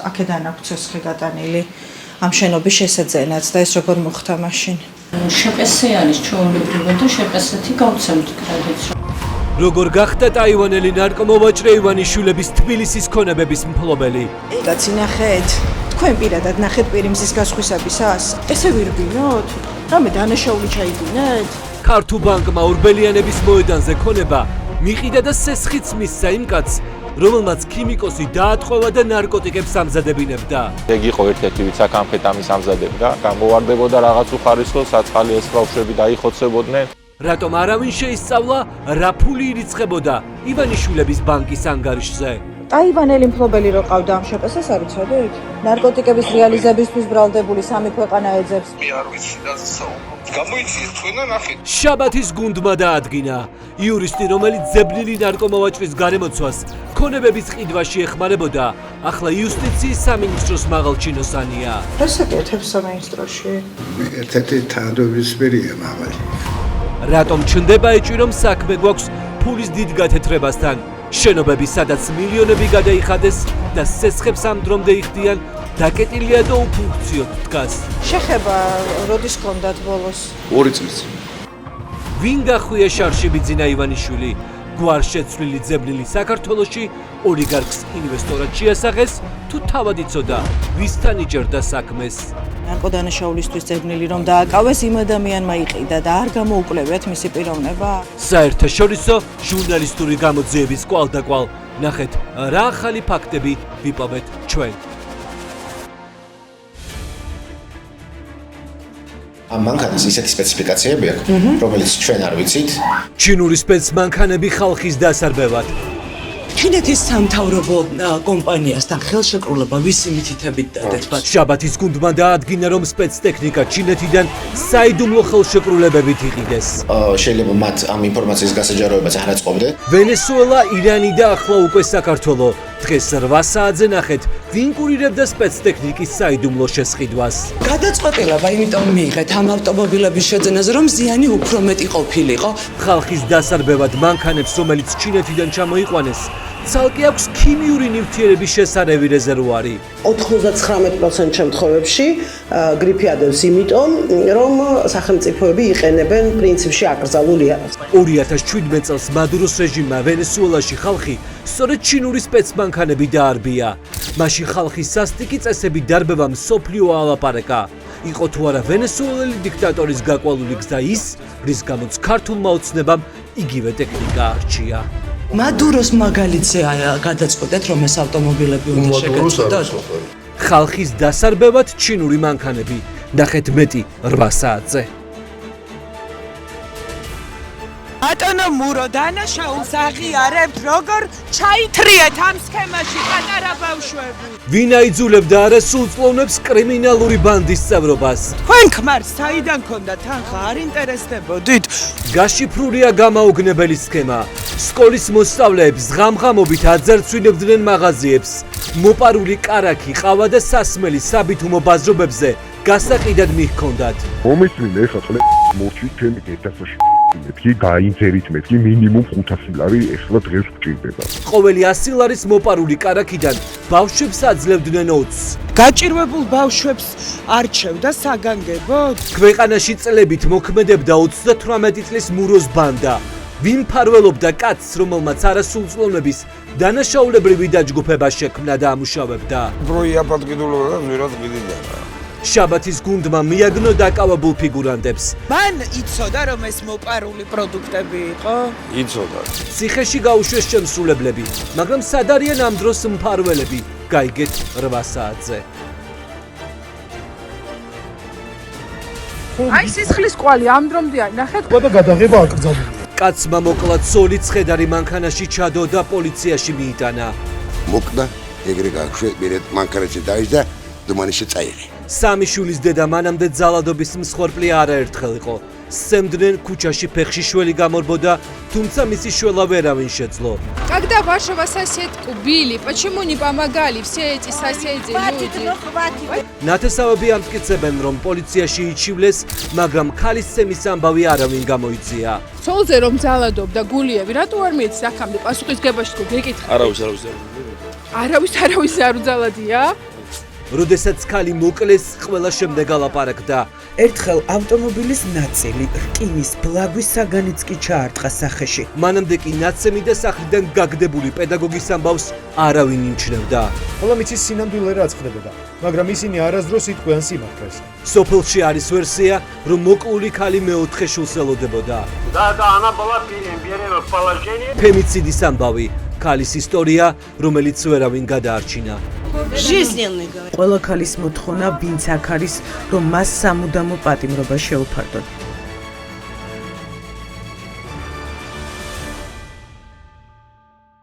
აქედან აქვს ცოცხლი გატანილი ამ შენობის შესაძენაც და ეს როგორ მოხდა მაშინ? შეპესიანის ჩვეულებრივად და შეპესეთი გავცემთ კრედიტს. როგორ გახდა ტაივანელი ნარკომოვაჭრე ივანიშვილების თბილისის ქონებების მფლობელი? კაცი ნახეთ, თქვენ პირადად ნახეთ პირიმზის გასხვისებისას? ესე ვირბინოთ? რამე დანაშაული ჩაიგვინეთ? ქართულ ბანკმა ორბელიანების მოედანზე ქონება მიყიდა და სესხიც მისცა იმ კაცს, რომელმაც ქიმიკოსი დაატყვევა და ნარკოტიკებს ამზადებინებდა. ეგ იყო ერთ-ერთი ვინც აქ ამფეტამინს ამზადებდა, გამოვარდებოდა რაღაც უხარისხო საწყალი ეს ბავშვები დაიხოცებოდნენ. რატომ არავინ შეისწავლა, რა ფული ირიცხებოდა ივანიშვილების ბანკის ანგარიშზე? ტაივანელი მფლობელი რო ყავდა ამ შეპესას არ უცოდეთ? ნარკოტიკების რეალიზებისთვის ბრალდებული 3 ქვეყანა ეძებს. მე არ ვიცი და გამოიციეს თქვენ და ნახეთ. შაბათის გუნდმა დაადგინა იურისტი, რომელიც ძებნილი ნარკომოვაჭრის გარემოცვას ქონებების ყიდვაში ეხმარებოდა, ახლა იუსტიციის სამინისტროს მაღალ ჩინოსანია. ეს ეკეთებს სამინისტროში? ერთ-ერთი თანამდებობისმიერია მაღალი. რატომ ჩნდება ეჭვი, რომ საქმე გვაქვს ფულის დიდ გათეთრებასთან? შენობები, სადაც მილიონები გადაიხადეს და სესხებს ამ დრომდე იხდიან, დაკეტილია და უფუნქციოდ დგას. შეხება როდის ჰქონდათ ბოლოს? 2 წლის. ვინ გახვია შარში ბიძინა ივანიშვილი? გვარშეცვლილი ძებნილი საქართველოში ოლიგარქს ინვესტორად შეასახეს, თუ თავად იცოდა ვისთან იჭერდა საქმეს? ნარკოდანაშაულისთვის ძებნილი რომ დააკავეს იმ ადამიანმა იყიდა და არ გამოუკლებიათ მისი პიროვნება? საერთაშორისო ჟურნალისტური გამოძიების კვალდაკვალ ნახეთ რა ახალი ფაქტები ვიპოვეთ ჩვენ. ამ მანქანას ისეთი სპეციფიკაციები აქვს, რომელიც ჩვენ არ ვიცით. ჩინური სპეცმანქანები ხალხის დასარბევად. ჩინეთის სამთავრობო კომპანიასთან ხელშეკრულება ვისი მითითებით დადეთ? შაბათის გუნდმა დაადგინა, რომ სპეცტექნიკა ჩინეთიდან საიდუმლო ხელშეკრულებებით იყიდეს. შეიძლება მათ ამ ინფორმაციის გასაჯაროებას არ აწყობდნენ. ვენესუელა, ირანი და ახლა უკვე საქართველო. დღეს 8 საათზე ნახეთ, ვინ კურირებდა სპეცტექნიკის საიდუმლო შესყიდვას. გადაწყვეტილება იმიტომ მიიღეთ ამ ავტომობილების შეძენაზე, რომ ზიანი უფრო მეტი ყოფილიყო. ხალხის დასარბევად მანქანებს, რომელიც ჩინეთიდან ჩამოიყვანეს, ცალკე აქვს ქიმიური ნივთიერების შესარევი რეზერვუარი. 99% შემთხვევებში გრიფიადებს იმიტომ, რომ სახელმწიფოები იყენებენ პრინციპში აკრძალულ იარაღს. 2017 წელს მადუროს რეჟიმმა ვენესუელაში ხალხი სწორედ ჩინური სპეცმანქანები დაარბია. მაშინ ხალხის სასტიკი წესები დარბევა მსოფლიო ალაპარაკა. იყო თუ არა ვენესუელელი დიქტატორის გაკვალული გზა ის, რის გამოც ქართულმა ოცნებამ იგივე ტექნიკა არჩია. მადუროს მაგალითზე გადაწყვეტეთ, რომ ეს ავტომობილები უნდა შეგეწყვეტოთ. ხალხის დასარბევად ჩინური მანქანები. ნახეთ მეტი 8 საათზე. ბატონო მურო, დანაშაულს აღიარებთ, როგორ ჩაითრიეთ ამ სქემაში პატარა ბავშვები. ვინ აიძულებდა არასრულწლოვნებს კრიმინალური ბანდის წევრობას? თქვენ ქმარს საიდან ქონდათ თანხა, არ ინტერესდებოდით? გაშიფრულია გამაოგნებელი სქემა. სკოლის მოსწავლეებს ღამღამობით აძარცვინებდნენ მაღაზიებს. მოპარული კარაქი, ყავა და სასმელი საბითუმო ბაზრობებზე გასაყიდად მიჰქონდათ. მომეწვინე ეხლა ხლე მორჩი ჩემი გეთასოში მეთქი გაინტერით მეთქი მინიმუმ 500 ლარი ეხლა დღეს გჭირდება. ყოველი 100 ლარის მოპარული კარაქიდან ბავშვებს აძლევდნენ 20. გაჭირვებულ ბავშვებს არჩევდა საგანგებოდ? ქვეყანაში წლებით მოქმედებდა 38 წლის მუროს ბანდა. ვინ მფარველობდა კაცს, რომელმაც არასრულწლოვნების დანაშაულებრივი დაჯგუფება შექმნა და ამუშავებდა? ბროია პატკიდულობა და ზვირად გიდიდა. შაბათის გუნდმა მიაგნო დაკავებულ ფიგურანტებს. მან იცოდა, რომ ეს მოპარული პროდუქტები იყო? იცოდა. ციხეში გაუშვეს შემსრულებლები, მაგრამ სად არიან ამ დროს მფარველები? გაიგეთ 8 საათზე. აი სისხლის კვალი ამ დრომდე აი ნახეთ. და გადაღება აკრძალულია. კაცმა მოკლა ცოლი ცხედარი მანქანაში ჩადო და პოლიციაში მიიტანა. მოკდა, ეგრე გააქვე, მერე მანქანაში დაიჯდა, დუმანში წაიღე. სამი შვილის დედა მანამდე ძალადობის მსხვერპლი არაერთხელ იყო. სცემდნენ ქუჩაში ფეხში შველი გამორბოდა, თუმცა მისი შველა ვერავინ შეძლო. Когда вашего соседку били, почему не помогали все эти соседи, люди? ნათესავები ამტკიცებენ, რომ პოლიციაში იჩივლეს, მაგრამ ქალის ცემის ამბავი არავინ გამოიწია. ცოლზე რომ ძალადობდა გულიევი, რატო არ მიეცით აქამდე პასუხისგებაში თუ გეკითხა? არავის არავის არ უძალადია? როდესაც ქალი მოკლეს, ყველა შემდეგ ალაპარაკდა. ერთხელ ავტომობილის ნაწილი რკინის ბლაგვის საგანიც კი ჩაარტყა სახეში. მანამდე კი ნაცემი და სახლიდან გაგდებული პედაგოგის ამბავს არავინ იმჩნევდა. ხოლო მიცის სინამდვილე რაც ხდებოდა, მაგრამ ისინი არასდროს იტყვიან სიმართლეს. სოფელში არის ვერსია, რომ მოკლული ქალი მეოთხე შულს ელოდებოდა. ფემიციდის ამბავი, ქალის ისტორია, რომელიც ვერავინ გადაარჩინა. ყველა ქალის მოთხოვნა, ვინც აქ არის, რომ მას სამუდამო პატიმრობა შეუფარდონ.